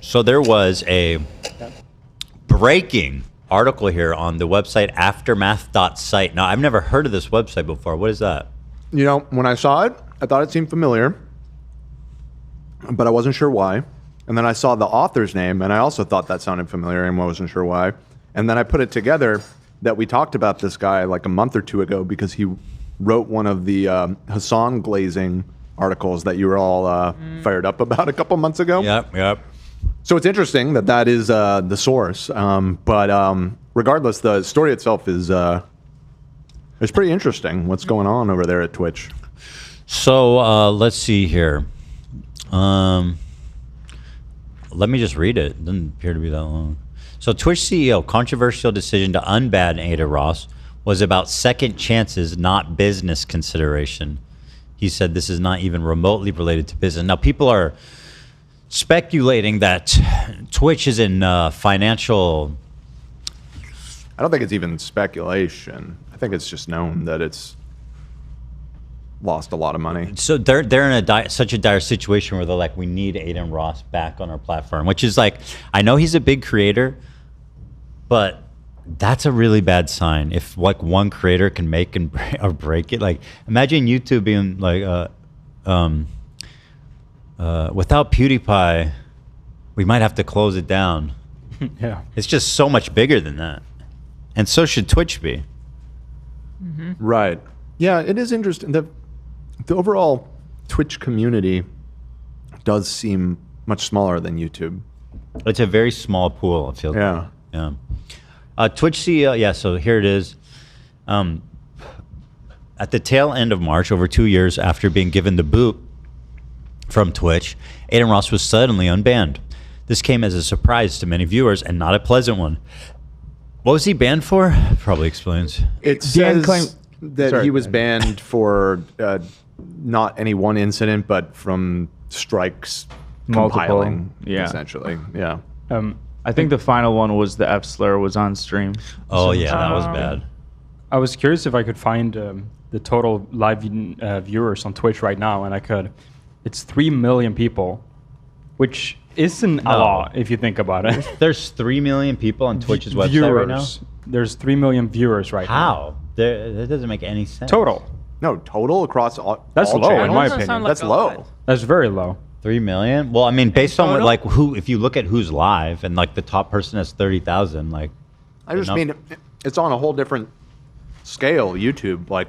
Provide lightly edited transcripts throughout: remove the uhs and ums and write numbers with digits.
So there was a breaking article here on the website aftermath.site. Now, I've never heard of this website before. What is that? You know, when I saw it, I thought it seemed familiar, but I wasn't sure why. And then I saw the author's name, and I also thought that sounded familiar, and I wasn't sure why. And then I put it together that we talked about this guy like a month or two ago because he wrote one of the Hassan Glazing articles that you were all fired up about a couple months ago. Yep. So it's interesting that that is the source. But regardless, the story itself is it's pretty interesting what's going on over there at Twitch. So let's see here. Let me just read it. It doesn't appear to be that long. So Twitch CEO, controversial decision to unban Ada Ross was about second chances, not business consideration. He said this is not even remotely related to business. Now, people are speculating that Twitch is in financial... I don't think it's even speculation. I think it's just known that it's lost a lot of money. So they're in such a dire situation where they're like, we need Adin Ross back on our platform, which is like, I know he's a big creator, but that's a really bad sign. If like one creator can make or break it, like imagine YouTube being like, without PewDiePie, we might have to close it down. Yeah, it's just so much bigger than that, and so should Twitch be. Mm-hmm. Right. Yeah, it is interesting. The overall Twitch community does seem much smaller than YouTube. It's a very small pool, it feels like. Yeah. Twitch CEO, yeah, so here it is. At the tail end of March, over 2 years after being given the boot from Twitch, Adin Ross was suddenly unbanned. This came as a surprise to many viewers and not a pleasant one. What was he banned for? Probably explains. It says that he was banned for not any one incident, but from strikes compiling, essentially. Yeah. I think the final one was the F slur was on stream. Oh, yeah, that was bad. I was curious if I could find the total live viewers on Twitch right now, and I could. It's 3 million people, which isn't a lot if you think about it. There's 3 million people on Twitch's website right now? There's 3 million viewers right now. How? That doesn't make any sense. Total. No, total across all That's all low, channels? in my opinion. That's low. That's very low. 3 million? Well, I mean, based on what, like if you look at who's live and like the top person has 30,000, like. I just mean it's on a whole different scale. YouTube, like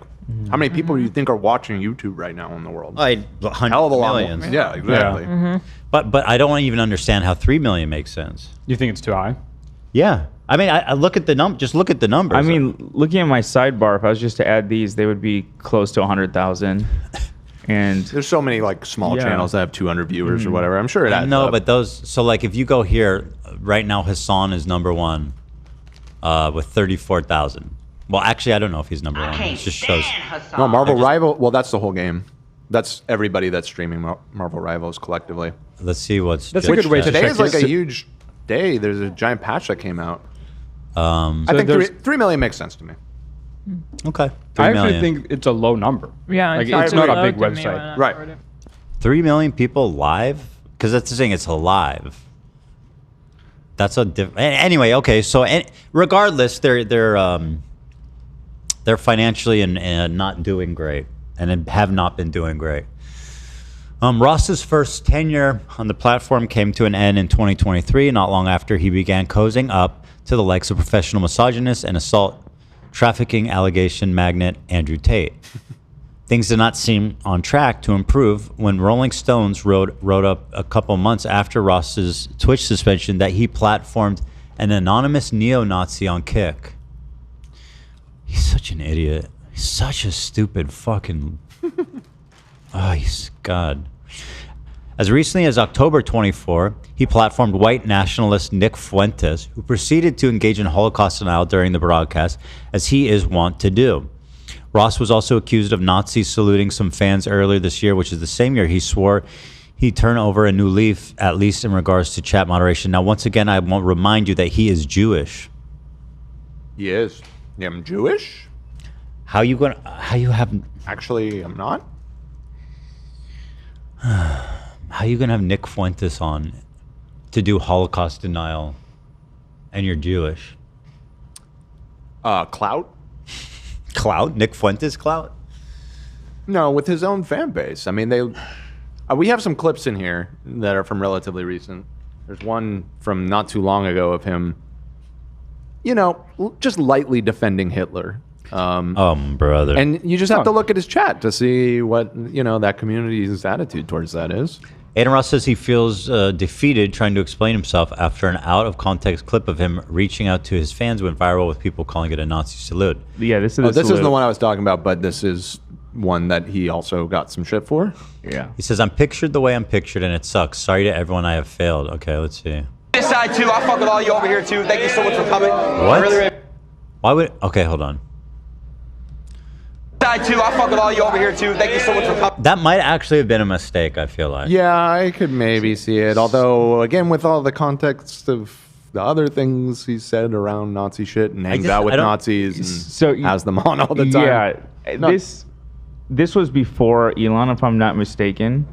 how many people do you think are watching YouTube right now in the world? Like hell of a lot. Millions. Yeah, exactly. Yeah. But I don't even understand how 3 million makes sense. You think it's too high? Yeah. I mean, I look at the just look at the numbers. I mean, looking at my sidebar, if I was just to add these, they would be close to 100,000. And there's so many like small channels that have 200 viewers or whatever. I'm sure it adds up. But those. So like, if you go here right now, Hassan is number one with 34,000. Well, actually, I don't know if he's number one. It just shows. No, Marvel Rival. Well, that's the whole game. That's everybody that's streaming Marvel Rivals collectively. Let's see what's. That's a good way to Today check is like this. a huge day. There's a giant patch that came out. I I think 3 million makes sense to me. Okay. 3 I million. actually think it's a low number. Yeah, like sounds it's not a low big to me website. when I Right. heard it. 3 million people live? Because that's the thing, it's alive. That's a anyway. Okay, so regardless, they're financially and not doing great, and have not been doing great. Ross's first tenure on the platform came to an end in 2023, not long after he began cozying up to the likes of professional misogynist and assault trafficking allegation magnate Andrew Tate. Things did not seem on track to improve when Rolling Stones wrote up a couple months after Ross's Twitch suspension that he platformed an anonymous neo-Nazi on Kick. He's such an idiot. He's such a stupid fucking... Oh, he's God. As recently as October 24, he platformed white nationalist Nick Fuentes, who proceeded to engage in Holocaust denial during the broadcast, as he is wont to do. Ross was also accused of Nazi saluting some fans earlier this year, which is the same year he swore he'd turn over a new leaf, at least in regards to chat moderation. Now, once again, I want to remind you that he is Jewish. He is. Yeah, I'm Jewish. How you have? Actually, I'm not. How you gonna have Nick Fuentes on to do Holocaust denial and you're Jewish? Clout? Clout? Nick Fuentes clout? No, with his own fan base. I mean, we have some clips in here that are from relatively recent. There's one from not too long ago of him, just lightly defending Hitler. Brother. And you just have to look at his chat to see what, that community's attitude towards that is. Aiden Ross says he feels defeated trying to explain himself after an out-of-context clip of him reaching out to his fans went viral with people calling it a Nazi salute. Yeah, this is This is the one I was talking about, but this is one that he also got some shit for. Yeah. He says, I'm pictured the way I'm pictured, and it sucks. Sorry to everyone I have failed. Okay, let's see. This side too. I fuck with all you over here too. Thank you so much for coming. What? Why would... Okay, hold on. Side too. I fuck with all you over here too. Thank you so much for coming. That might actually have been a mistake, I feel like. Yeah, I could maybe see it. Although, again, with all the context of the other things he said around Nazi shit and hangs out with I don't- Nazis and So has them on all the time. Yeah, No. this was before Elon, if I'm not mistaken.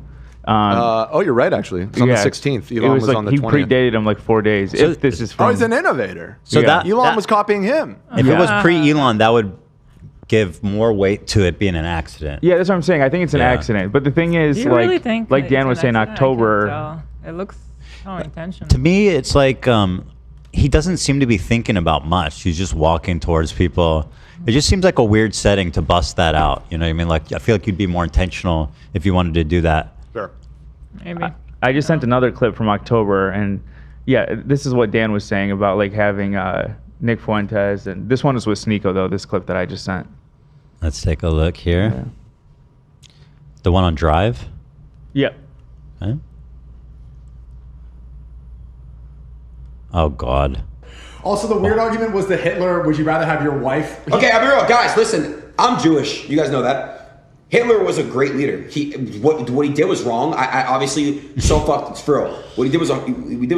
You're right, actually. It's on the 16th. Elon was like on the he 20th. predated him like 4 days. if this is from, Oh, he's an innovator. So Yeah. Elon was copying him. If it was Yeah. pre-Elon, that would give more weight to it being an accident. Yeah, that's what I'm saying. I think it's an Yeah. accident. But the thing is, Do you like really think like it's Dan an was saying, accident? I can't October. tell. It looks so intentional. To me, it's like he doesn't seem to be thinking about much. He's just walking towards people. It just seems like a weird setting to bust that out. You know what I mean? Like, I feel like you'd be more intentional if you wanted to do that. Sure. Maybe. I just sent another clip from October, and yeah, this is what Dan was saying about like having Nick Fuentes, and this one is with Sneeko though. This clip that I just sent. Let's take a look here. The one on Drive. Yep. Okay. Oh, God. Also, the weird argument was the Hitler, would you rather have your wife? Okay, I'll be real, guys. Listen, I'm Jewish. You guys know that. Hitler was a great leader. What he did was wrong. I obviously so fucked. It's for real. What he did was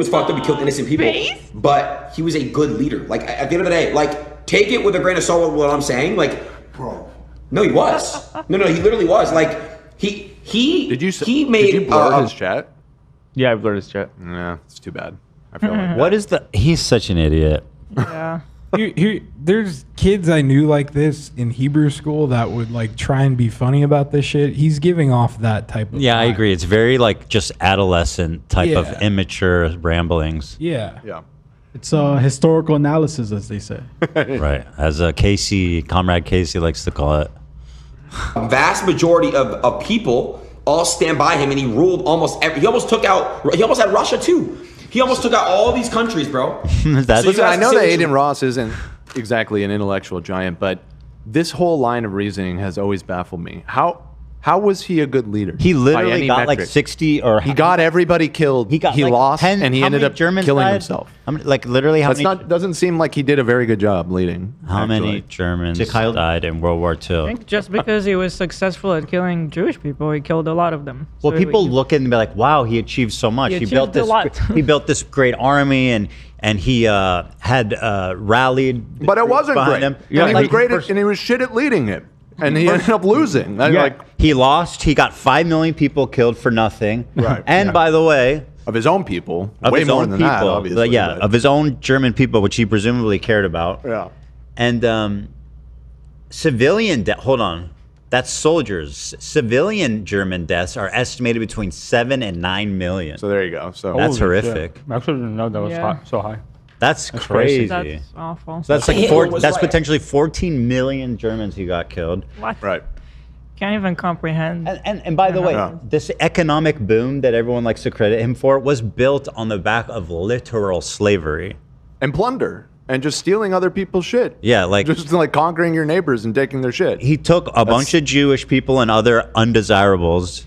fucked up. He killed innocent people. But he was a good leader. Like at the end of the day, like take it with a grain of salt. What I'm saying, like, Bro. no, he was. No, he literally was. Like he Did you made blur his chat? Yeah, I've blurred his chat. Yeah, it's too bad. I feel like What is the... He's such an idiot. Yeah. There's kids I knew like this in Hebrew school that would like try and be funny about this shit. He's giving off that type of Yeah, I vibe. agree. It's very like just adolescent type of Yeah. immature ramblings. Yeah. yeah. It's historical analysis, as they say. Right. As Comrade Casey likes to call it. a vast majority of people all stand by him, and he ruled almost every. He almost had Russia too. He almost took out all these countries, bro. That's Listen, I know that seriously- Aiden Ross isn't exactly an intellectual giant, but this whole line of reasoning has always baffled me. How was he a good leader? He by literally any got like metric? 60 or... He got everybody killed. He got like lost, 10 and he how ended many up Germans killing died? himself. How many, like literally how That's many... not doesn't seem like he did a very good job leading. How many actually. Germans died in World War II? I think just because he was successful at killing Jewish people, he killed a lot of them. Well, So people he- look at it and be like, "Wow, he achieved so much. He He built achieved a this. lot." He built this great army, and he had rallied." But it wasn't behind great. him. And he Like, was great, first- and he was shit at leading it, and he ended up losing. Like he lost. He got 5 million people killed for nothing. Right, And yeah. by the way, of his own people, of way his more own than people, that, obviously. yeah, but- of his own German people, which he presumably cared about. yeah. And civilian death. Hold on. That's soldiers. Civilian German deaths are estimated between 7 and 9 million. So there you go. So That's Holy horrific. shit. I actually didn't know that was Yeah. so high. That's crazy. crazy. That's awful. So that's like Hitler was that's right. potentially 14 million Germans who got killed. What? right. Can't even comprehend. And by the way, Yeah. this economic boom that everyone likes to credit him for was built on the back of literal slavery. And plunder and just stealing other people's shit. Yeah, like Just like conquering your neighbors and taking their shit. he took a bunch of Jewish people and other undesirables,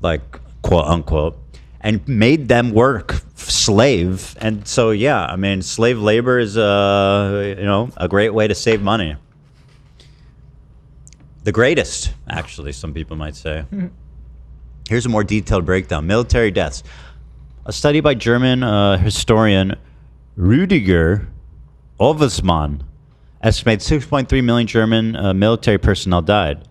like quote unquote, and made them work slave. And so yeah, I mean, slave labor is a great way to save money. The greatest, actually, some people might say. Here's a more detailed breakdown. Military deaths. A study by German historian Rüdiger Ovesmann estimates 6.3 million German military personnel died.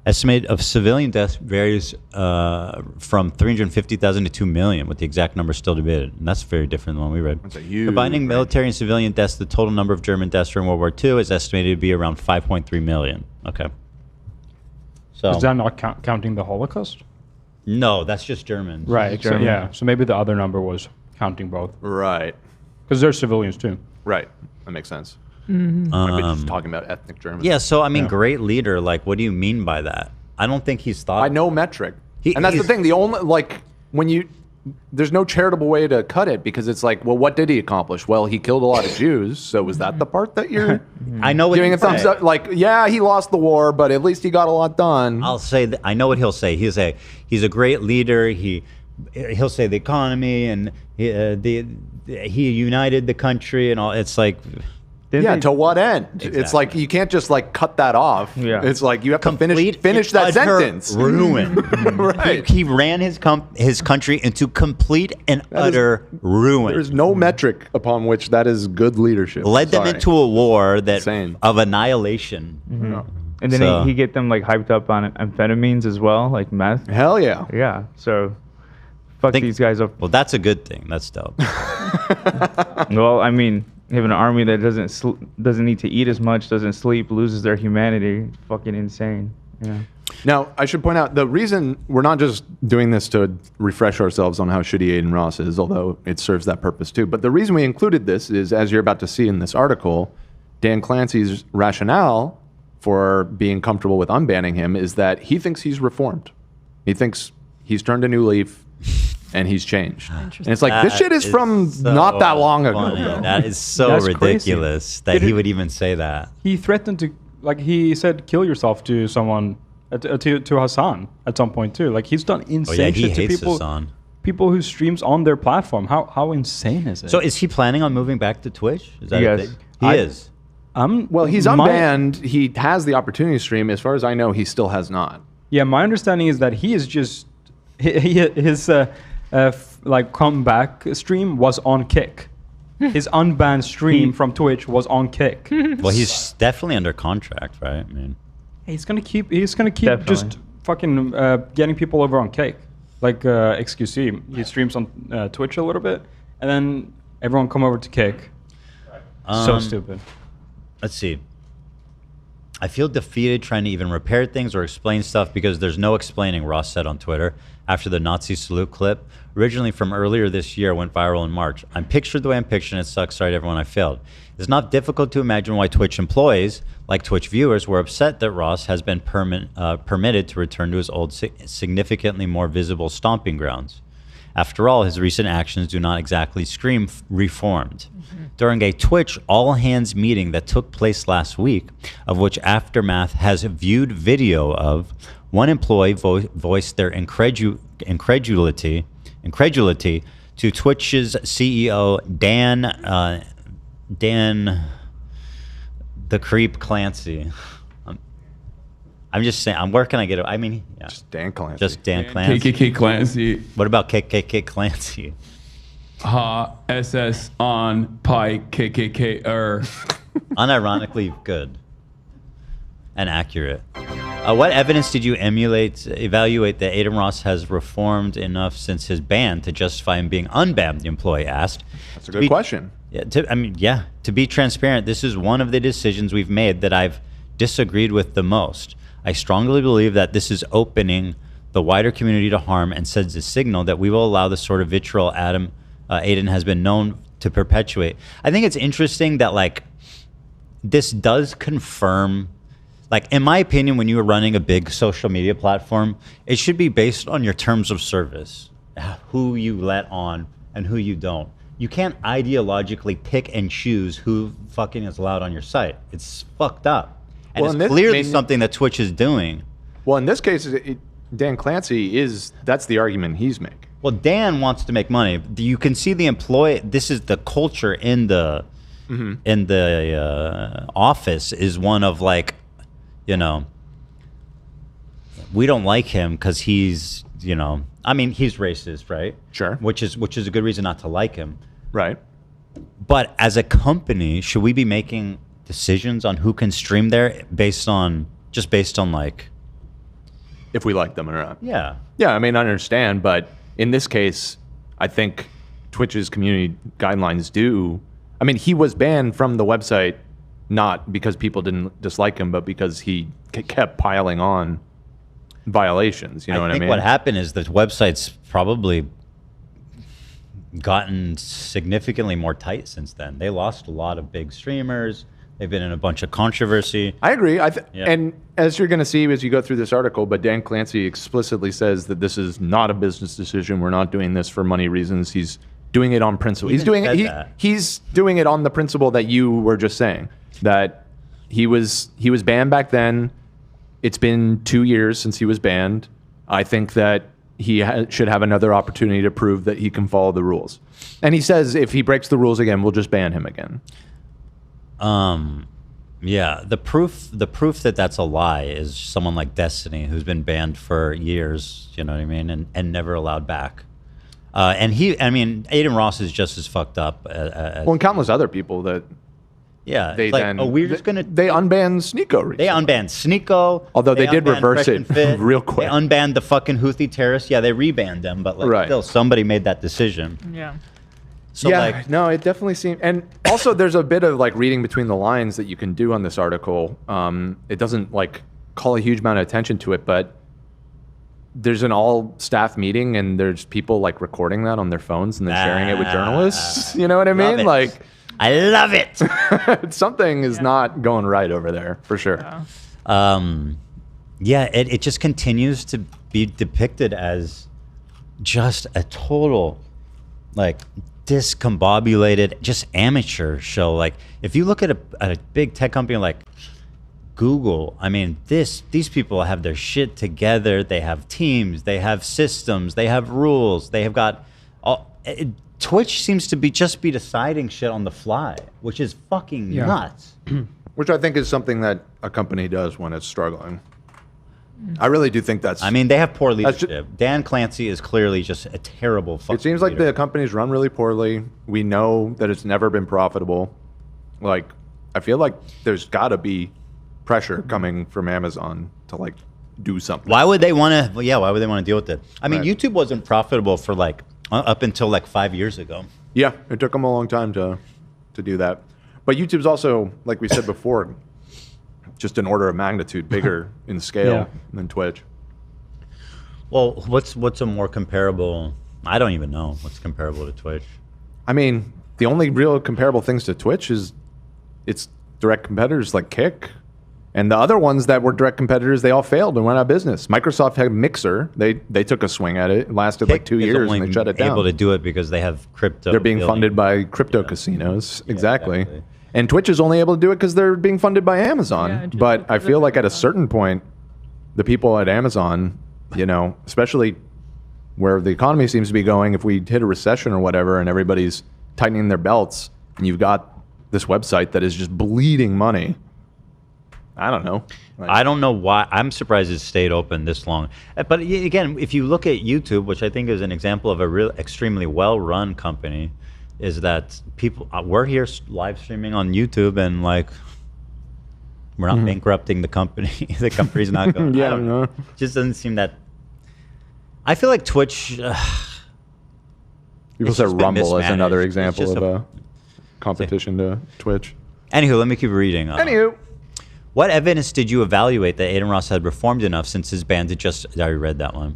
Estimate of civilian deaths varies from 350,000 to 2 million, with the exact number still debated. And that's very different than the one we read. That's a huge Combining range. military and civilian deaths, the total number of German deaths during World War II is estimated to be around 5.3 million. Okay. So Is that not counting the Holocaust? no, that's just Germans. Right. So, German. yeah. So maybe the other number was counting both, Right. because they're civilians too. Right. That makes sense. I've been just talking about ethnic Germans. Yeah. So I mean, great leader. Like, what do you mean by that? I don't think he's thought. By no metric. He- And that's the he's- thing. The only, like, when you, there's no charitable way to cut it because it's like, well, what did he accomplish? Well, he killed a lot of Jews. So was that the part that you're I know what giving he'll a thumbs say. up? Like, yeah, he lost the war, but at least he got a lot done. I'll say that I know what he'll say. He'll say he's a great leader. He'll say the economy and he united the country and all. It's like Yeah, to what end? It's Exactly. like you can't just like cut that off. Yeah. It's like you have to complete finish that utter sentence. ruin. Right. He ran his country into complete and utter ruin. There's no metric upon which that is good leadership. Led them Sorry. into a war that Insane. of annihilation. And then So- he get them like hyped up on amphetamines as well, like meth. Hell yeah. Yeah. So fuck Think- these guys up. Well, that's a good thing. That's dope. Well, I mean, you have an army that doesn't need to eat as much, doesn't sleep, loses their humanity. Fucking insane. Yeah. Now, I should point out the reason we're not just doing this to refresh ourselves on how shitty Aiden Ross is, although it serves that purpose too. But the reason we included this is, as you're about to see in this article, Dan Clancy's rationale for being comfortable with unbanning him is that he thinks he's reformed. He thinks he's turned a new leaf and he's changed. And it's like, this That shit is from so not that long ago, funny. bro. That is so That's crazy. ridiculous that Did he it- would even say that. He threatened to, like, he said, kill yourself to someone, to Hassan at some point too. Like, he's done Oh insane yeah, he shit to hates people. Hassan. People who streams on their platform. How insane is it? So is he planning on moving back to Twitch? Is that a Yes. thing? He is. Well, he's my- unbanned. He has the opportunity to stream. As far as I know, he still has not. Yeah, my understanding is that he is just his like comeback stream was on Kick. His unbanned stream from Twitch was on Kick. Well, he's definitely under contract, right? I mean, He's gonna keep just Definitely. fucking getting people over on Kick, like XQC. He streams on Twitch a little bit, and then everyone come over to Kick. So stupid. let's see. I feel defeated trying to even repair things or explain stuff because there's no explaining, Ross said on Twitter after the Nazi salute clip, originally from earlier this year, went viral in March. I'm pictured the way I'm picturing it. Sucks. Sorry to everyone I failed. It's not difficult to imagine why Twitch employees, like Twitch viewers, were upset that Ross has been permitted to return to his old, significantly more visible stomping grounds. After all, his recent actions do not exactly scream reformed. During a Twitch all-hands meeting that took place last week, of which Aftermath has viewed video of, one employee voiced their incredulity to Twitch's CEO, Dan the Creep Clancy. I'm just saying, where can I get it? I mean, yeah. Just Dan Clancy. Just Dan Clancy. KKK Clancy. What about KKK Clancy? SS on Pike KKK Unironically good and accurate. What evidence did you evaluate that Aiden Ross has reformed enough since his ban to justify him being unbanned? The employee asked. That's a good question. Yeah, to be transparent, this is one of the decisions we've made that I've disagreed with the most. I strongly believe that this is opening the wider community to harm and sends a signal that we will allow the sort of vitriol Aiden has been known to perpetuate. I think it's interesting that, like, this does confirm, like, in my opinion, when you are running a big social media platform, it should be based on your terms of service, who you let on and who you don't. You can't ideologically pick and choose who fucking is allowed on your site. It's fucked up. And Well, it's in this- clearly I mean- something that Twitch is doing. Well, in this case, Dan Clancy that's the argument he's making. Well, Dan wants to make money. You can see the employee. This is the culture in the office is one of, like, we don't like him because he's, I mean, he's racist, right? Sure. Which is a good reason not to like him. Right. But as a company, should we be making decisions on who can stream there based on like if we like them or not. Yeah. Yeah, I mean, I understand, but in this case, I think Twitch's community guidelines do. I mean, he was banned from the website not because people didn't dislike him, but because he kept piling on violations. You know what I mean? I think what happened is the website's probably gotten significantly more tight since then. They lost a lot of big streamers. They've been in a bunch of controversy. I agree. Yeah. And as you're going to see as you go through this article, but Dan Clancy explicitly says that this is not a business decision. We're not doing this for money reasons. He's doing it on principle. He's doing it on the principle that you were just saying, that he was banned back then. It's been 2 years since he was banned. I think that he should have another opportunity to prove that he can follow the rules. And he says if he breaks the rules again, we'll just ban him again. Yeah, the proof that that's a lie is someone like Destiny, who's been banned for years, you know what I mean, and never allowed back. And Aiden Ross is just as fucked up. And countless other people that. Yeah, they like, then we're just gonna. They unbanned Sneeko recently. They unbanned Sneeko. Although they did unbanned reverse Fresh and it Fit. real quick. They unbanned the fucking Houthi terrorists. Yeah, they rebanned them, but like still somebody made that decision. Yeah. So no, it definitely seemed, and also there's a bit of like reading between the lines that you can do on this article. It doesn't like call a huge amount of attention to it, but there's an all staff meeting and there's people like recording that on their phones and then sharing it with journalists. You know what I mean? Like, I love it. Something is not going right over there for sure. It just continues to be depicted as just a total like discombobulated, just amateur show. Like if you look at a big tech company like Google, I mean, these people have their shit together. They have teams, they have systems, they have rules, they have got Twitch seems to be deciding shit on the fly, which is fucking nuts. Which I think is something that a company does when it's struggling. I really do think that's. I mean, they have poor leadership. Dan Clancy is clearly just a terrible fucking It seems like the company's run really poorly. We know that it's never been profitable. Like, I feel like there's got to be pressure coming from Amazon to like do something. Why would they want to? Yeah, why would they want to deal with it? I mean, YouTube wasn't profitable for like up until like 5 years ago. Yeah, it took them a long time to do that. But YouTube's also, like we said before, just an order of magnitude bigger in scale than Twitch. Well, what's a more comparable? I don't even know what's comparable to Twitch. I mean, the only real comparable things to Twitch is its direct competitors like Kick. And the other ones that were direct competitors, they all failed and went out of business. Microsoft had Mixer. They took a swing at it. It lasted like 2 years and they shut it down. Able to do it because they have crypto. They're being funded by crypto casinos. Exactly. And Twitch is only able to do it because they're being funded by Amazon. But I feel like at a certain point, the people at Amazon, you know, especially where the economy seems to be going, if we hit a recession or whatever and everybody's tightening their belts and you've got this website that is just bleeding money, I don't know. I don't know why. I'm surprised it stayed open this long. But again, if you look at YouTube, which I think is an example of a real extremely well-run company, is that people we're here live streaming on YouTube and like we're not bankrupting the company. The company's not going. I don't know. It just doesn't seem that. I feel like Twitch. People said Rumble as another example of a competition to Twitch. Anywho, let me keep reading. What evidence did you evaluate that Aiden Ross had reformed enough since his ban to just... I already read that one.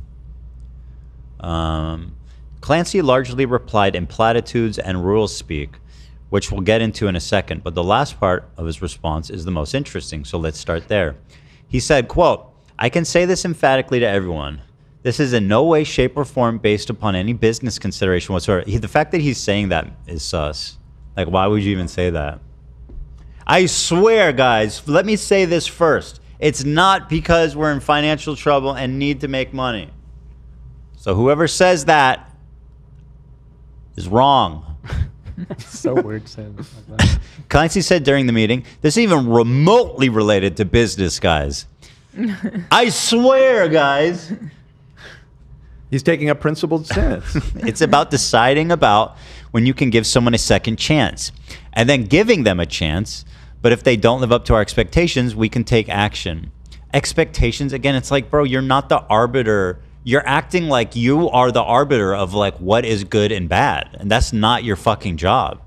Clancy largely replied in platitudes and rules speak, which we'll get into in a second, but the last part of his response is the most interesting, so let's start there. He said, quote, "I can say this emphatically to everyone. This is in no way, shape, or form based upon any business consideration whatsoever." The fact that he's saying that is sus. Like, why would you even say that? I swear, guys, let me say this first. It's not because we're in financial trouble and need to make money. So whoever says that is wrong. So weird saying like that. Clancy said during the meeting, this is even remotely related to business, guys. I swear, guys. He's taking a principled stance. It's about deciding about when you can give someone a second chance and then giving them a chance. But if they don't live up to our expectations, we can take action. expectations again. It's like, bro, you're not the arbiter. You're acting like you are the arbiter of like what is good and bad, and that's not your fucking job.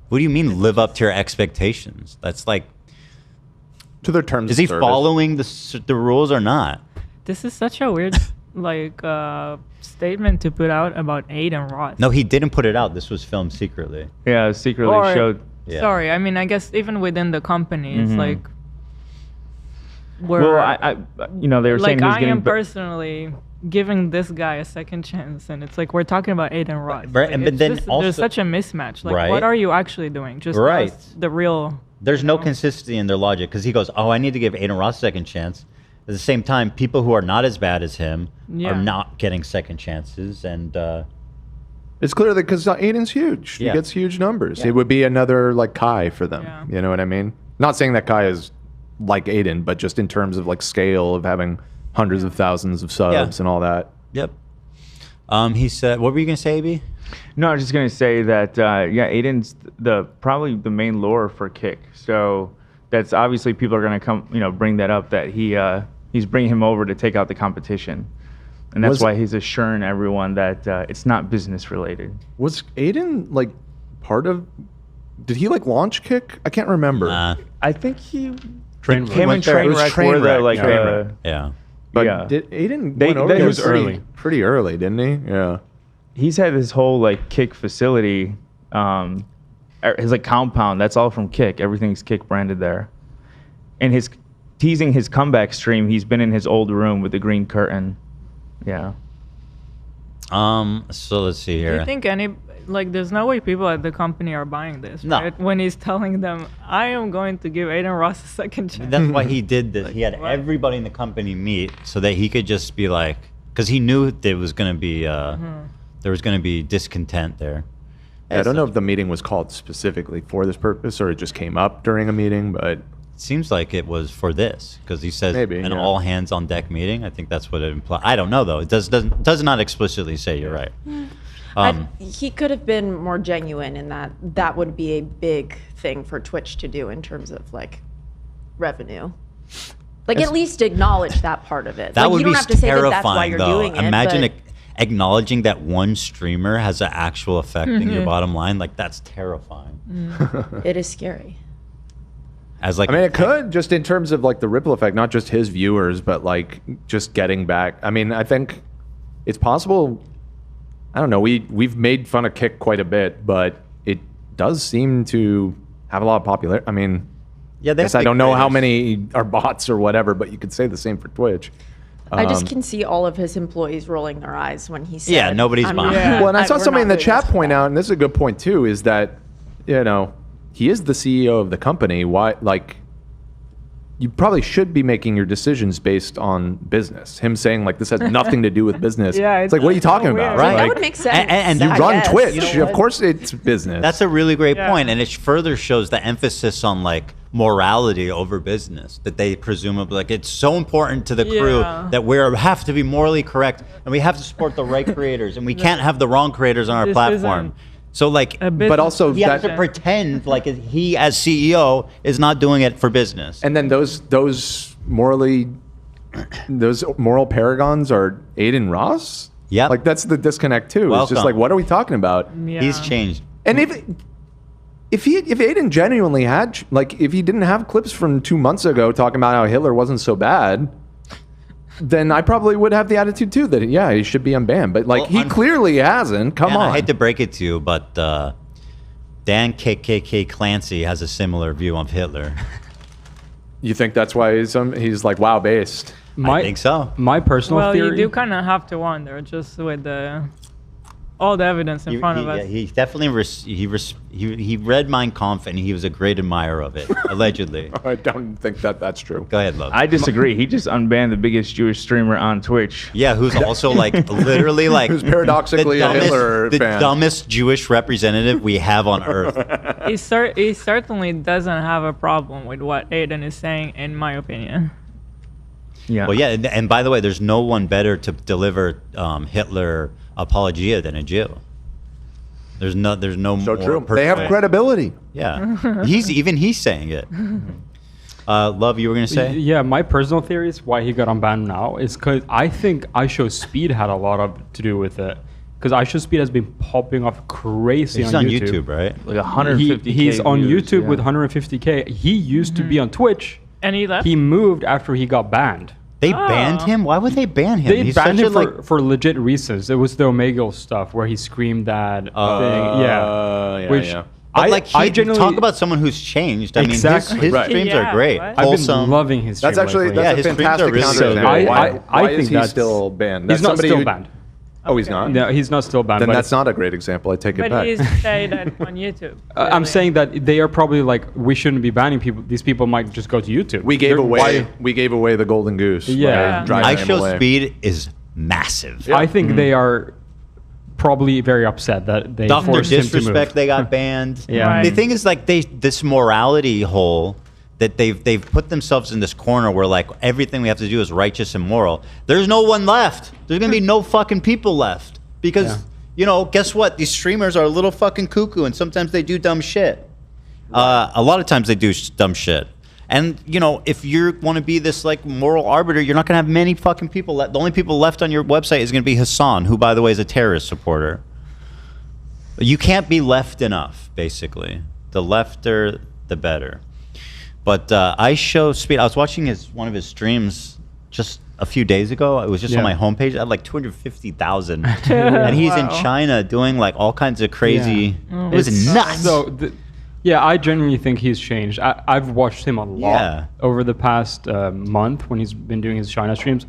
What do you mean live up to your expectations? That's like, To their terms is of he service. following the rules or not? This is such a weird like statement to put out about Aiden Ross. No, he didn't put it out. This was filmed secretly. Yeah, secretly Or- showed. Yeah. Sorry, I mean, I guess even within the company, it's like we're Well, I you know, they were saying like he was I getting. am personally giving this guy a second chance, and it's like we're talking about Aiden Ross. Right, Like, and- but it's then just- also- there's such a mismatch. Like, Right. what are you actually doing? Just Right. tell us the real. There's no consistency in their logic because he goes, "Oh, I need to give Aiden Ross a second chance." At the same time, people who are not as bad as him Yeah. are not getting second chances, and It's clear that because Aiden's huge. Yeah. He gets huge numbers. It would be another like Kai for them. Yeah. You know what I mean? Not saying that Kai is like Aiden, but just in terms of like scale of having hundreds of thousands of subs and all that. yep. He said, "What were you gonna say, AB?" No, I was just gonna say that yeah, Aiden's probably the main lure for Kick. So that's obviously people are gonna come, bring that up that he's bringing him over to take out the competition, and that's Was- why he's assuring everyone that it's not business related. Was Aiden like part of? Did he like launch Kick? I can't remember. I think he Train him wreck. and there. It was Trainwreck were the Trainwreck, like Trainwreck. Yeah. But yeah. did Aiden They- went over they- there it was early. pretty early, didn't he? Yeah. he's had this whole like Kick facility, his like compound. That's all from Kick. Everything's Kick branded there. And his teasing his comeback stream. He's been in his old room with the green curtain. Yeah. So let's see Do here. you think there's no way people at the company are buying this, No. right? When he's telling them, I am going to give Aiden Ross a second chance. That's why he did this. He had what? everybody in the company meet so that he could just be like, because he knew there was gonna be discontent there. I don't know if the meeting was called specifically for this purpose or it just came up during a meeting, but Seems like it was for this because he says Maybe, an yeah. all hands on deck meeting. I think that's what it implies. I don't know though. It does not explicitly say. You're right. He could have been more genuine in that would be a big thing for Twitch to do in terms of like revenue. Like at least acknowledge that part of it. That like, would you don't be have to say that that's why terrifying, you're though. doing it. Imagine but acknowledging that one streamer has an actual effect in your bottom line. Like that's terrifying. it is scary. As like, I mean, it could just in terms of like the ripple effect, not just his viewers, but like just getting back. I mean, I think it's possible. I don't know. We've made fun of Kick quite a bit, but it does seem to have a lot of popularity. I mean, yeah, I guess I don't know how many are bots or whatever, but you could say the same for Twitch. I just can see all of his employees rolling their eyes when he said, Yeah, nobody's I'm buying not- it. Well, and I saw we're somebody in not the doing chat this for point that." out, and this is a good point too, is that he is the CEO of the company. Why, like, you probably should be making your decisions based on business. Him saying like this has nothing to do with business. Yeah, it's like what are you it's so talking about, weird. right? That Like, would make sense. and you I run guess. Twitch, You know of what? course it's business. That's a really great Yeah. point, and it further shows the emphasis on like morality over business. That they presumably like it's so important to the crew Yeah. that we have to be morally correct and we have to support the right creators and we can't have the wrong creators on our This platform. isn't So like, a but also he has to that, pretend like he as CEO is not doing it for business. and then those moral paragons are Aiden Ross. Yep. Like that's the disconnect too. It's just Welcome. like what are we talking about? Yeah. He's changed. And if Aiden genuinely had if he didn't have clips from 2 months ago talking about how Hitler wasn't so bad, then I probably would have the attitude too that yeah, he should be unbanned. But like Well, he clearly hasn't. Come And on. I hate to break it to you, but Dan KKK Clancy has a similar view of Hitler. You think that's why he's like wow based? I think so. My personal Well, theory. you do kind of have to wonder just with all the evidence in front of us. He definitely he read Mein Kampf and he was a great admirer of it, allegedly. I don't think that's true. Go ahead, love. I disagree. He just unbanned the biggest Jewish streamer on Twitch. Yeah, who's also like literally like Who's paradoxically a Hitler the fan. dumbest Jewish representative we have on earth. He certainly doesn't have a problem with what Aiden is saying, in my opinion. Yeah. Well, yeah, and by the way, there's no one better to deliver Hitler apologia than a Jew. There's no So more true. perfect They have way. credibility. Yeah, he's saying it. Love, you were gonna say? Yeah, my personal theory is why he got unbanned now is because I think iShowSpeed had a lot to do with it. Because iShowSpeed has been popping off crazy He's on on YouTube. YouTube, right? Like 150. He's on views, YouTube yeah. with 150K. He used to be on Twitch. And he left. He moved after he got banned. They banned him. Why would they ban him? They He's banned such him a, for legit reasons. It was the Omegle stuff where he screamed that thing. Yeah. Which yeah. But like, I he genuinely talk about someone who's changed. I Exactly. mean, his Right. streams Yeah, are great. what? I've been Wholesome. loving his stream That's actually lately. Yeah, that's his a streams are fantastic really counterexample. good. Why I is think he that's- still banned? He's not somebody still who- banned. Oh, he's not. No, he's not still banned. Then but that's not a great example. I take it But back. he's stayed on YouTube. I'm really. saying that they are probably like, we shouldn't be banning people. These people might just go to YouTube. We gave They're- away. why- We gave away the golden goose. by Yeah. driving him away. iShowSpeed is massive. I think they are probably very upset that they Dr. forced him to Disrespect, move. they got banned. Yeah. Right. The thing is, like, this morality hole that they've put themselves in this corner where like everything we have to do is righteous and moral. There's no one left. There's gonna be no fucking people left because you know, guess what? These streamers are a little fucking cuckoo, and sometimes they do dumb shit. A lot of times they do dumb shit. And you know, if you want to be this like moral arbiter, you're not gonna have many fucking people left. The only people left on your website is gonna be Hassan, who, by the way, is a terrorist supporter. You can't be left enough, basically. The lefter, the better. But iShowSpeed, I was watching one of his streams just a few days ago. It was just on my homepage. It had like 250,000, and he's in Wow. China doing like all kinds of crazy. Oh, It was it's nuts. So, yeah, I genuinely think he's changed. I've watched him a lot Yeah. over the past month when he's been doing his China streams,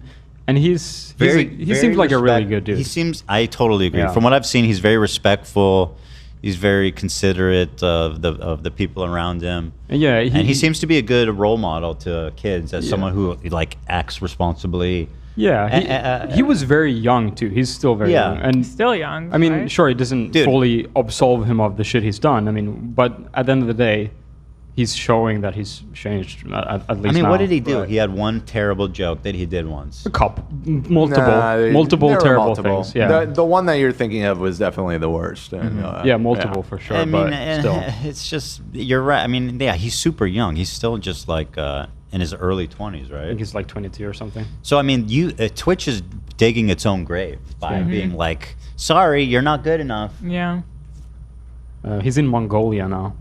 and he very seems like a really good dude. He seems. I totally agree. Yeah. From what I've seen, he's very respectful. He's very considerate of the people around him. Yeah, and he seems to be a good role model to kids as Yeah. someone who like acts responsibly. Yeah, he was very young too. He's still very Yeah. young, and Still young. I mean, right? sure, it doesn't Dude. fully absolve him of the shit he's done. I mean, but at the end of the day, he's showing that he's changed. At least I mean, now. what did he do? He had one terrible joke that he did once. A couple, multiple Nah, there were terrible multiple. things. Yeah, The one that you're thinking of was definitely the worst. And, yeah, multiple for sure. I mean, but and still, it's just you're right. I mean, yeah, he's super young. He's still just like in his early 20s, I right? think he's like 22 or something. So I mean, Twitch is digging its own grave by being like, "Sorry, you're not good enough." Yeah. He's in Mongolia now.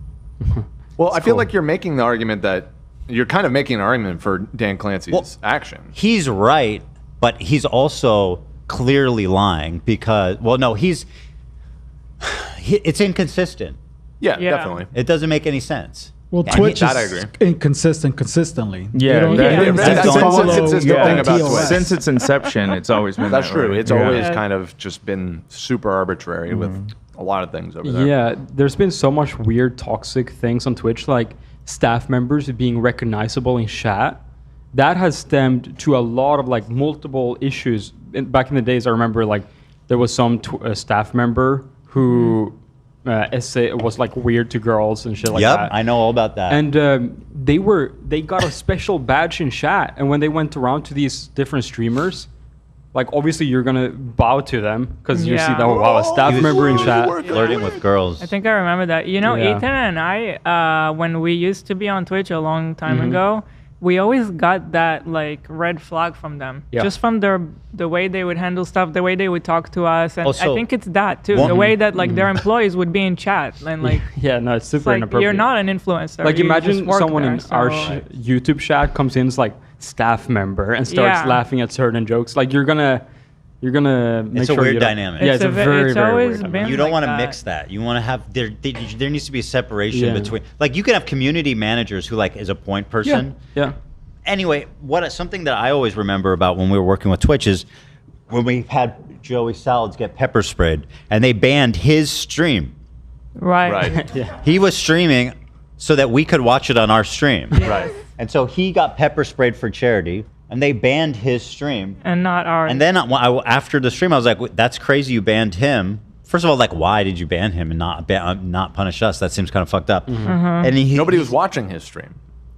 Well, I feel like you're making the argument that you're kind of making an argument for Dan Clancy's Well, action. He's right, but he's also clearly lying because, well, no, it's inconsistent. Yeah, Yeah. definitely. It doesn't make any sense. Well, Yeah, Twitch that I is agree. inconsistent consistently. Yeah, They don't- that- they don't that's have to the follow consistent your thing about TOS. Twitch. Since its inception, it's always been That's that true. way. It's Yeah. always kind of just been super arbitrary with a lot of things over there. Yeah, there's been so much weird, toxic things on Twitch, like staff members being recognizable in chat. That has stemmed to a lot of like multiple issues. Back in the days, I remember like there was some staff member who essay was like weird to girls and shit like Yep, that. I know all about that. And they got a special badge in chat, and when they went around to these different streamers, like obviously you're gonna bow to them because you see Yeah. that wow, a staff He was member in chat. flirting with girls. I think I remember that. You know, Yeah. Ethan and I, when we used to be on Twitch a long time Mm-hmm. ago, we always got that like red flag from them, Yeah. just from the way they would handle stuff, the way they would talk to us, and Also, I think it's that too, one- the way that like their employees would be in chat and like. Yeah, no, it's It's super like inappropriate. you're not an influencer. Like you just imagine work someone there, in our so- YouTube chat comes in as like staff member and starts Yeah. laughing at certain jokes. Like you're gonna make It's a sure weird you don't- dynamic. Yeah, It's it's, a a ve- very it's very always weird been- dynamic. You don't like want to that. mix that. You want to have there needs to be a separation Yeah. between, like, you can have community managers who like is a point person. Yeah. Anyway, something that I always remember about when we were working with Twitch is when we had Joey Salads get pepper sprayed and they banned his stream. Right. Right. He was streaming so that we could watch it on our stream. Right. And so he got pepper sprayed for charity and they banned his stream. And not ours. And then after the stream, I was like, "That's crazy! You banned him." First of all, like, why did you ban him and not punish us? That seems kind of fucked up. And Nobody was watching his stream.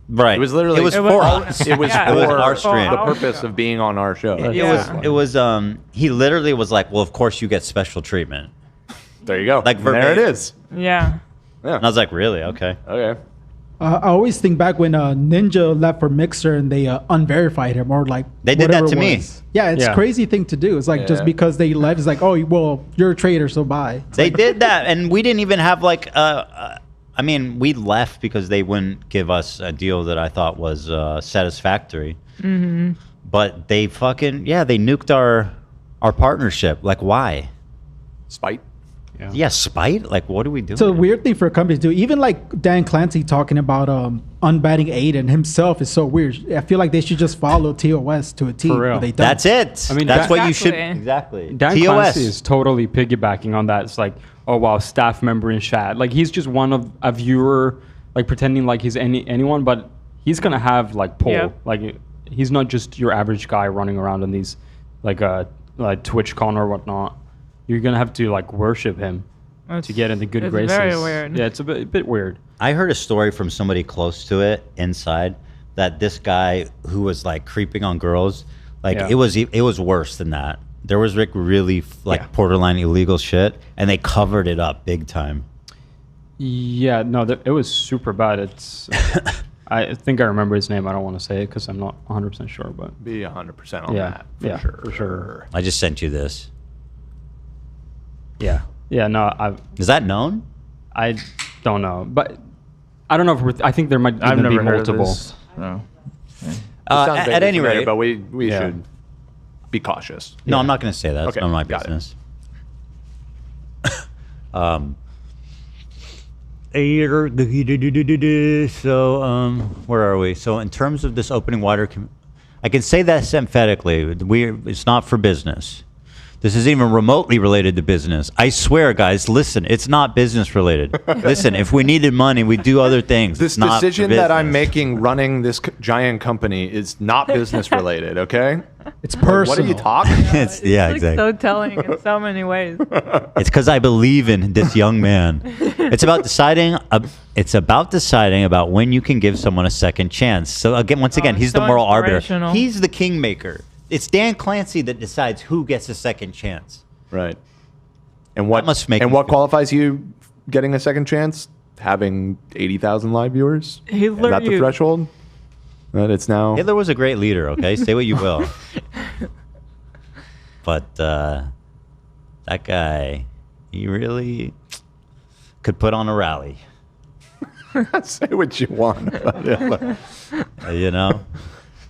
right. It was literally. it was It for was- us. It was Yeah, for it was our stream. the our purpose show. of being on our show. Yeah. It was. He literally was like, "Well, of course you get special treatment." There you go. Like And there it verbatim. is. Yeah. And I was like, "Really? Okay." Okay. I always think back when Ninja left for Mixer and they unverified him, or like They did that whatever to it me. was. Yeah, it's Yeah. crazy thing to do. It's like just Yeah. because they left, it's like, oh well, you're a traitor, so bye. They did that, and we didn't even have like. I mean, we left because they wouldn't give us a deal that I thought was satisfactory. Mm-hmm. But they fucking they nuked our partnership. Like, why? Spite. Yeah, spite. Like, what do we do? It's a weird thing for a company to do. Even like Dan Clancy talking about unbanning Aiden himself is so weird. I feel like they should just follow TOS to a T. For real. But they don't. That's it. I mean, that's what you should Exactly. exactly. Dan TOS. Clancy is totally piggybacking on that. It's like, oh wow, staff member in chat. Like he's just one of a viewer, like pretending like he's anyone, but he's gonna have like pull. Yeah. Like he's not just your average guy running around in these like TwitchCon or whatnot. You're gonna have to like worship him to get into good it's graces. very weird. Yeah, it's a bit weird. I heard a story from somebody close to it inside that this guy who was like creeping on girls, like Yeah. it was worse than that. There was like really borderline illegal shit, and they covered it up big time. Yeah, no, it was super bad. It's I think I remember his name. I don't want to say it because I'm not 100% sure, but Be 100% on yeah, that. for sure. I just sent you this. Yeah, no, Is that known? I don't know, but I don't know if I think there might I've even be never heard multiple. of this. No. It sounds At vaguely any familiar, rate, but we Yeah. should be cautious. no, I'm not going to say that. It's Okay, none of my got it. business. So, where are we? So, in terms of this opening wider, I can say that emphatically. It's not for business. This isn't even remotely related to business. I swear, guys. Listen, it's not business related. Listen, if we needed money, we do other things. This It's not for decision that I'm business. making running this giant company is not business related, okay? It's personal. What are you talking? It's yeah, It's exactly. so telling in so many ways. It's because I believe in this young man. It's about deciding. It's about deciding about when you can give someone a second chance. So again, once again, he's so the moral arbiter. inspirational. He's the kingmaker. It's Dan Clancy that decides who gets a second chance. Right. And what must make and you what feel- qualifies you getting a second chance? Having 80,000 live viewers? Hitler Is that the you. threshold? That it's now. Hitler was a great leader. Okay, say what you will, but that guy, he really could put on a rally. Say what you want about Hitler. You know.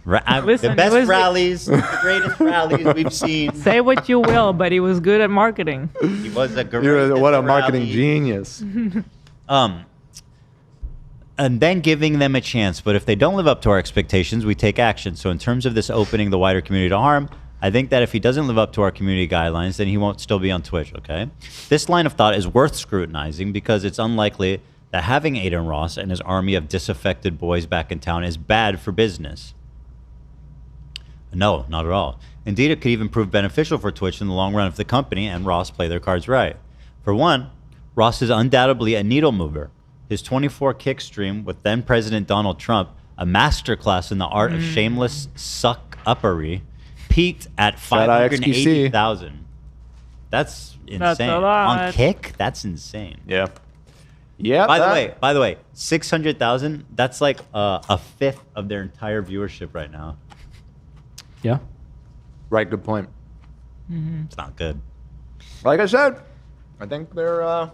Listen, the it best was- rallies, the greatest rallies we've seen. Say what you will, but he was good at marketing. He was a great. You're what a marketing rally. genius. And then giving them a chance. But if they don't live up to our expectations, we take action. So in terms of this opening the wider community to harm, I think that if he doesn't live up to our community guidelines, then he won't still be on Twitch, okay? This line of thought is worth scrutinizing because it's unlikely that having Aiden Ross and his army of disaffected boys back in town is bad for business. No, not at all. Indeed, it could even prove beneficial for Twitch in the long run if the company and Ross play their cards right. For one, Ross is undoubtedly a needle mover. His 24 kick stream with then President Donald Trump, a masterclass in the art of shameless suck-uppery, peaked at Shout out XQC. 580,000. That's insane. That's a lot. On Kick, that's insane. Yeah. Yeah. By the way, 600,000, that's like a fifth of their entire viewership right now. Yeah. Right, good point. It's not good. Like I said, I think they're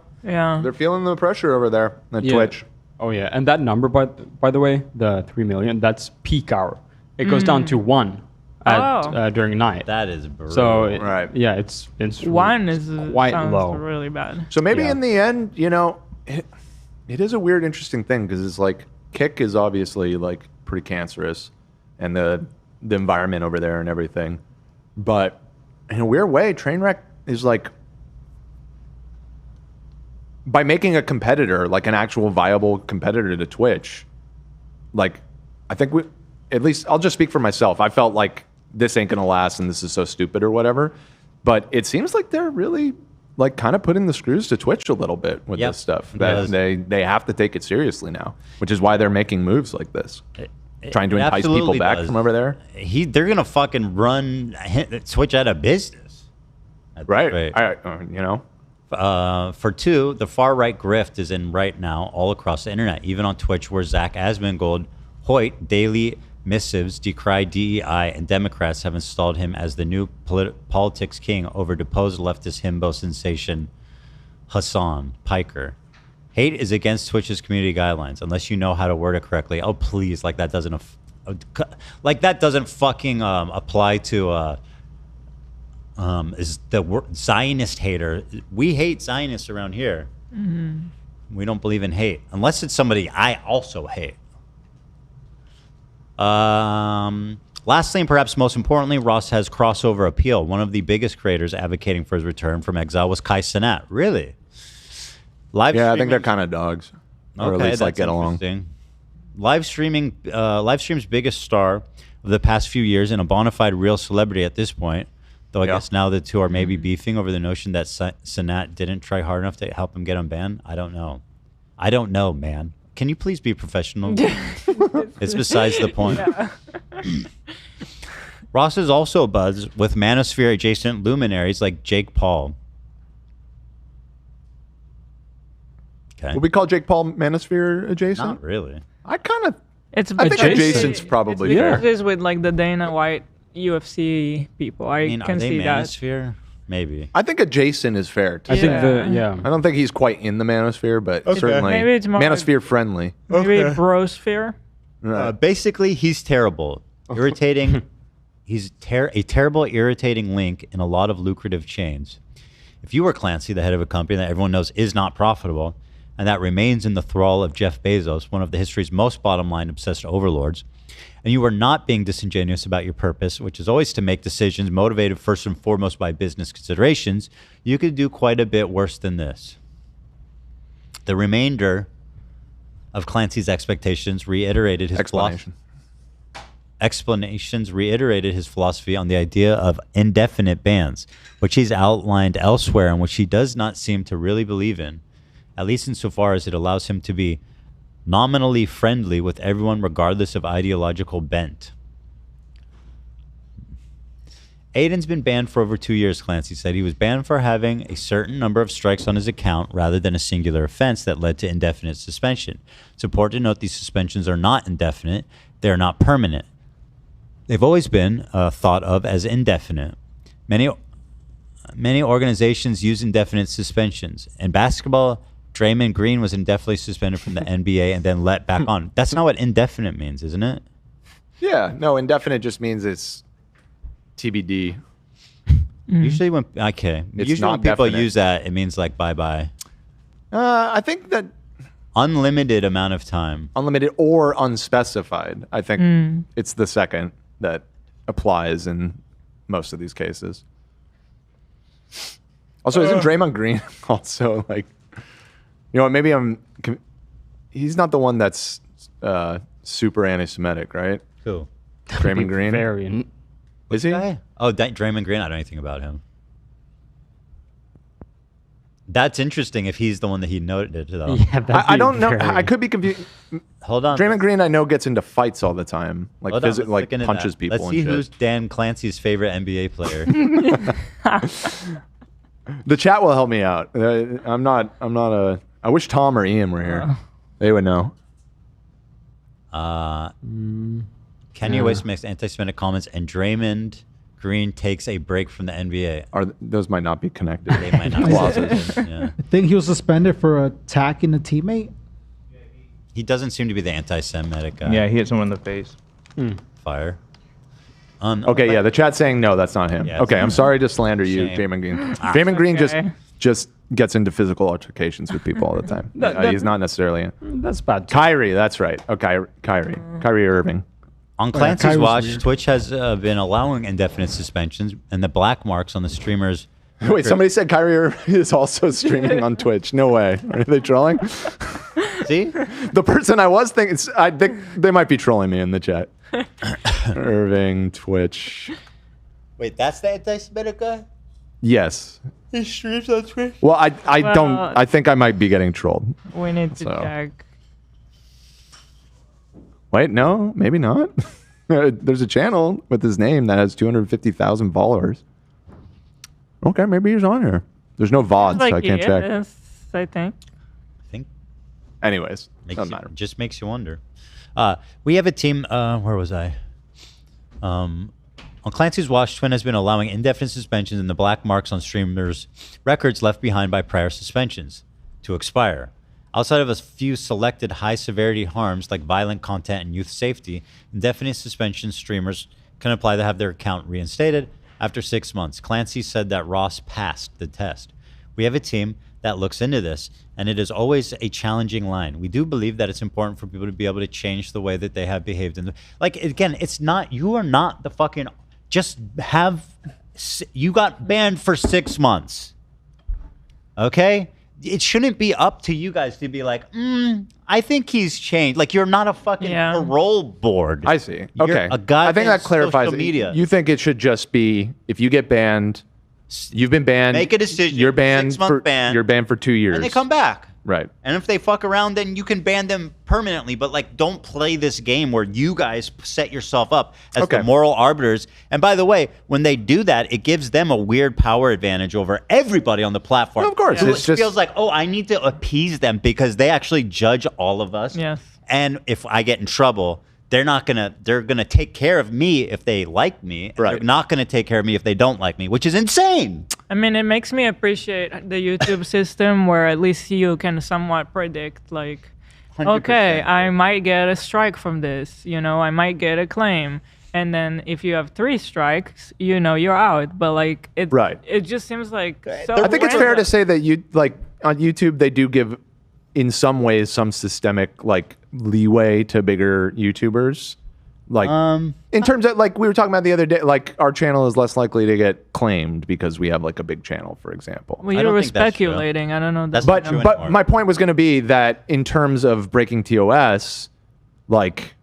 feeling the pressure over there at Yeah. Twitch. Oh yeah, and that number, by the way, the 3 million, that's peak hour. It goes down to 1 at during night. That is brutal. So Right. yeah, it's One is quite sounds low. really bad. So maybe Yeah. in the end, you know, it is a weird, interesting thing because it's like Kick is obviously like pretty cancerous, and the environment over there and everything, but in a weird way, Trainwreck is like, by making a competitor, like an actual viable competitor to Twitch, like I think we, at least I'll just speak for myself. I felt like this ain't gonna last and this is so stupid or whatever, but it seems like they're really like kind of putting the screws to Twitch a little bit with Yep. this stuff. It That does. they have to take it seriously now, which is why they're making moves like this, trying to It entice people absolutely back does. from over there. They're gonna fucking run Twitch out of business. At this Right. rate. You know, For two, the far right grift is in right now all across the internet, even on Twitch, where Zach Asmongold, Hoyt, daily missives decry DEI, and Democrats have installed him as the new politics king over deposed leftist himbo sensation Hassan Piker. Hate is against Twitch's community guidelines unless you know how to word it correctly. Oh please, like that doesn't fucking apply to is the word Zionist hater. We hate Zionists around here. We don't believe in hate unless it's somebody I also hate. Lastly, and perhaps most importantly, Ross has crossover appeal. One of the biggest creators advocating for his return from exile was Kai Cenat. Really? I think they're kind of dogs. Or at least like get along. Live stream's biggest star of the past few years and a bona fide real celebrity at this point. Though I guess now the two are maybe beefing over the notion that Cenat didn't try hard enough to help him get unbanned. I don't know, man. Can you please be professional? It's besides the point. Yeah. Ross is also abuzz with Manosphere adjacent luminaries like Jake Paul. Okay. Would we call Jake Paul Manosphere adjacent? Not really. I think It's adjacent's probably fair. It's with like the Dana White UFC people. I mean, can are they see that. Manosphere? Maybe. I think adjacent is fair. I think I don't think he's quite in the Manosphere, but certainly Maybe it's more Manosphere friendly. Maybe Brosphere. Basically, he's terrible, irritating. He's a terrible, irritating link in a lot of lucrative chains. If you were Clancy, the head of a company that everyone knows is not profitable, and that remains in the thrall of Jeff Bezos, one of the history's most bottom-line obsessed overlords, and you are not being disingenuous about your purpose, which is always to make decisions motivated first and foremost by business considerations, you could do quite a bit worse than this. The remainder of Clancy's explanations reiterated his philosophy on the idea of indefinite bans, which he's outlined elsewhere and which he does not seem to really believe in, at least insofar as it allows him to be nominally friendly with everyone regardless of ideological bent. Aiden's been banned for over 2 years, Clancy said. He was banned for having a certain number of strikes on his account rather than a singular offense that led to indefinite suspension. It's important to note these suspensions are not indefinite. They are not permanent. They've always been thought of as indefinite. Many organizations use indefinite suspensions. In basketball, Draymond Green was indefinitely suspended from the NBA and then let back on. That's not what indefinite means, isn't it? Yeah, no, indefinite just means it's TBD. Usually when usually when people definite. use that, it means like bye-bye. I think that unlimited amount of time. Unlimited or unspecified. I think it's the second that applies in most of these cases. Also, isn't Draymond Green also like, maybe he's not the one that's super anti-Semitic, right? Who? Draymond Green? Very. Is he? Oh, Draymond Green, I don't know anything about him. That's interesting if he's the one that he noted, though. Yeah, I don't know. I could be confused. Hold on. Draymond Green, I know, gets into fights all the time. Like, Hold on, let's like look into punches that. people Let's and see shit. who's Dan Clancy's favorite NBA player. The chat will help me out. I'm not I wish Tom or Ian were here. They would know. Kanye West makes anti-Semitic comments, and Draymond Green takes a break from the NBA. Those might not be connected. They might not. Yeah. I think he was suspended for attacking a teammate. He doesn't seem to be the anti-Semitic guy. Yeah, he hit someone in the face. Fire. Okay, yeah, the chat's saying no, that's not him. Yeah, Okay, I'm sorry to slander you, Shame. Draymond Green. Draymond Green just gets into physical altercations with people all the time. He's not necessarily. That's bad. Kyrie, that's right. Okay, Kyrie Irving. On Clancy's watch, Twitch has been allowing indefinite suspensions, and the black marks on the streamers. Wait, somebody said Kyrie Irving is also streaming on Twitch. No way. Are they trolling? See? The person I was thinking, I think they might be trolling me in the chat. Irving, Twitch. Wait, that's the anti-Semitic guy? Yes. He streams on Twitch? Well, I think I might be getting trolled. We need to check. Wait, no, maybe not. There's a channel with his name that has 250,000 followers. Okay, maybe he's on here. There's no VOD, so I can't check. Yes, I think. Anyways, Makes just makes you wonder. We have a team. Where was I? On Clancy's watch, Twin has been allowing indefinite suspensions and the black marks on streamers' records left behind by prior suspensions to expire. Outside of a few selected high-severity harms like violent content and youth safety, indefinite suspension streamers can apply to have their account reinstated after 6 months. Clancy said that Ross passed the test. We have a team that looks into this, and it is always a challenging line. We do believe that it's important for people to be able to change the way that they have behaved. Like, again, it's not, you are not the fucking, just have, you got banned for 6 months. Okay? It shouldn't be up to you guys to be like, I think he's changed. Like, you're not a fucking parole board. I see. You're Okay. a goddamn I think that clarifies social it. media. You think it should just be, if you get banned, you've been banned. Make a decision. You're banned 6 month ban. You're banned for 2 years. And they come back. Right. And if they fuck around, then you can ban them permanently. But like, don't play this game where you guys set yourself up as the moral arbiters. And by the way, when they do that, it gives them a weird power advantage over everybody on the platform. Well, of course. It It's just feels like, oh, I need to appease them because they actually judge all of us. Yes. And if I get in trouble, they're gonna take care of me if they like me. And they're not gonna take care of me if they don't like me, which is insane. I mean, it makes me appreciate the YouTube system where at least you can somewhat predict, like, 100%. okay, I might get a strike from this, you know, I might get a claim. And then if you have 3 strikes, you know, you're out. But like, it just seems like so I think it's fair random. to say that you, like, on YouTube, they do give, in some ways, some systemic, like, leeway to bigger YouTubers. Like, in terms of, like, we were talking about the other day, like, our channel is less likely to get claimed because we have, like, a big channel, for example. Well, you were speculating. I don't know. But my point was going to be that in terms of breaking TOS, like,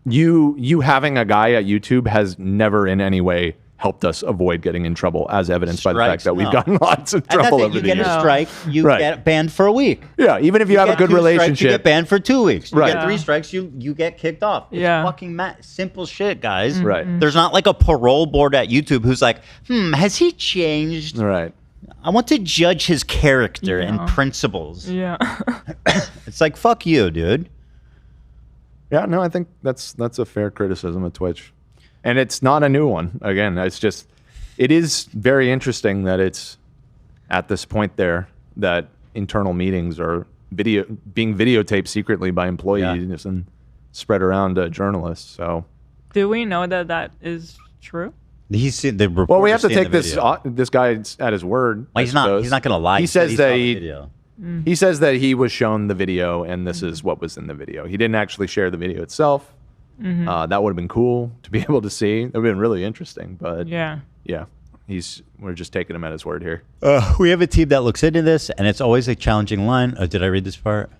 you having a guy at YouTube has never in any way helped us avoid getting in trouble, as evidenced by the fact that we've gotten lots of trouble over you the get years. a strike, you get banned for a week. Yeah, even if you have a get good 2 strikes, relationship, you get banned for 2 weeks. You Right. get 3 strikes, you get kicked off. It's fucking simple shit, guys. Right. There's not like a parole board at YouTube who's like, has he changed? Right. I want to judge his character and principles. Yeah. It's like, fuck you, dude. Yeah, no, I think that's a fair criticism of Twitch. And it's not a new one. Again, it's just, it is very interesting that it's at this point there that internal meetings are being videotaped secretly by employees and spread around to journalists. So, Do we know that that is true? He's seen the report. well, we have to take this guy at his word. Well, I he's not suppose. going to lie. He says he that saw the video. he says that he was shown the video and this is what was in the video. He didn't actually share the video itself. That would have been cool to be able to see. That would have been really interesting. But Yeah. we're just taking him at his word here. We have a team that looks into this, and it's always a challenging line. Did I read this part?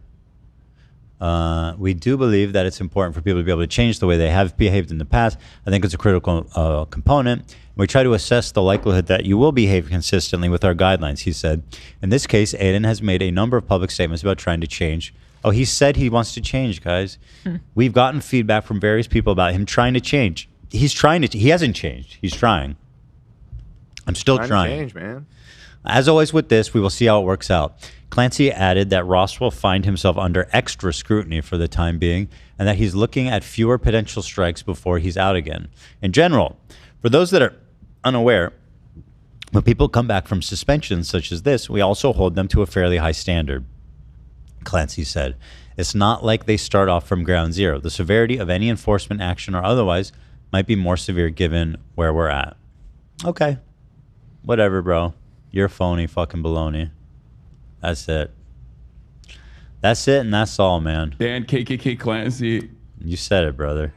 We do believe that it's important for people to be able to change the way they have behaved in the past. I think it's a critical component. We try to assess the likelihood that you will behave consistently with our guidelines, he said. In this case, Aiden has made a number of public statements about trying to change. Oh, he said he wants to change, guys. We've gotten feedback from various people about him trying to change. He's trying to. He hasn't changed. He's trying. I'm still To trying. change, man. As always with this, we will see how it works out. Clancy added that Ross will find himself under extra scrutiny for the time being, and that he's looking at fewer potential strikes before he's out again. In general, for those that are unaware, when people come back from suspensions such as this, we also hold them to a fairly high standard. Clancy said, it's not like they start off from ground zero. The severity of any enforcement action or otherwise might be more severe given where we're at. Okay. Whatever, bro. You're phony fucking baloney. That's it. That's it and that's all, man. Dan KKK Clancy. You said it, brother.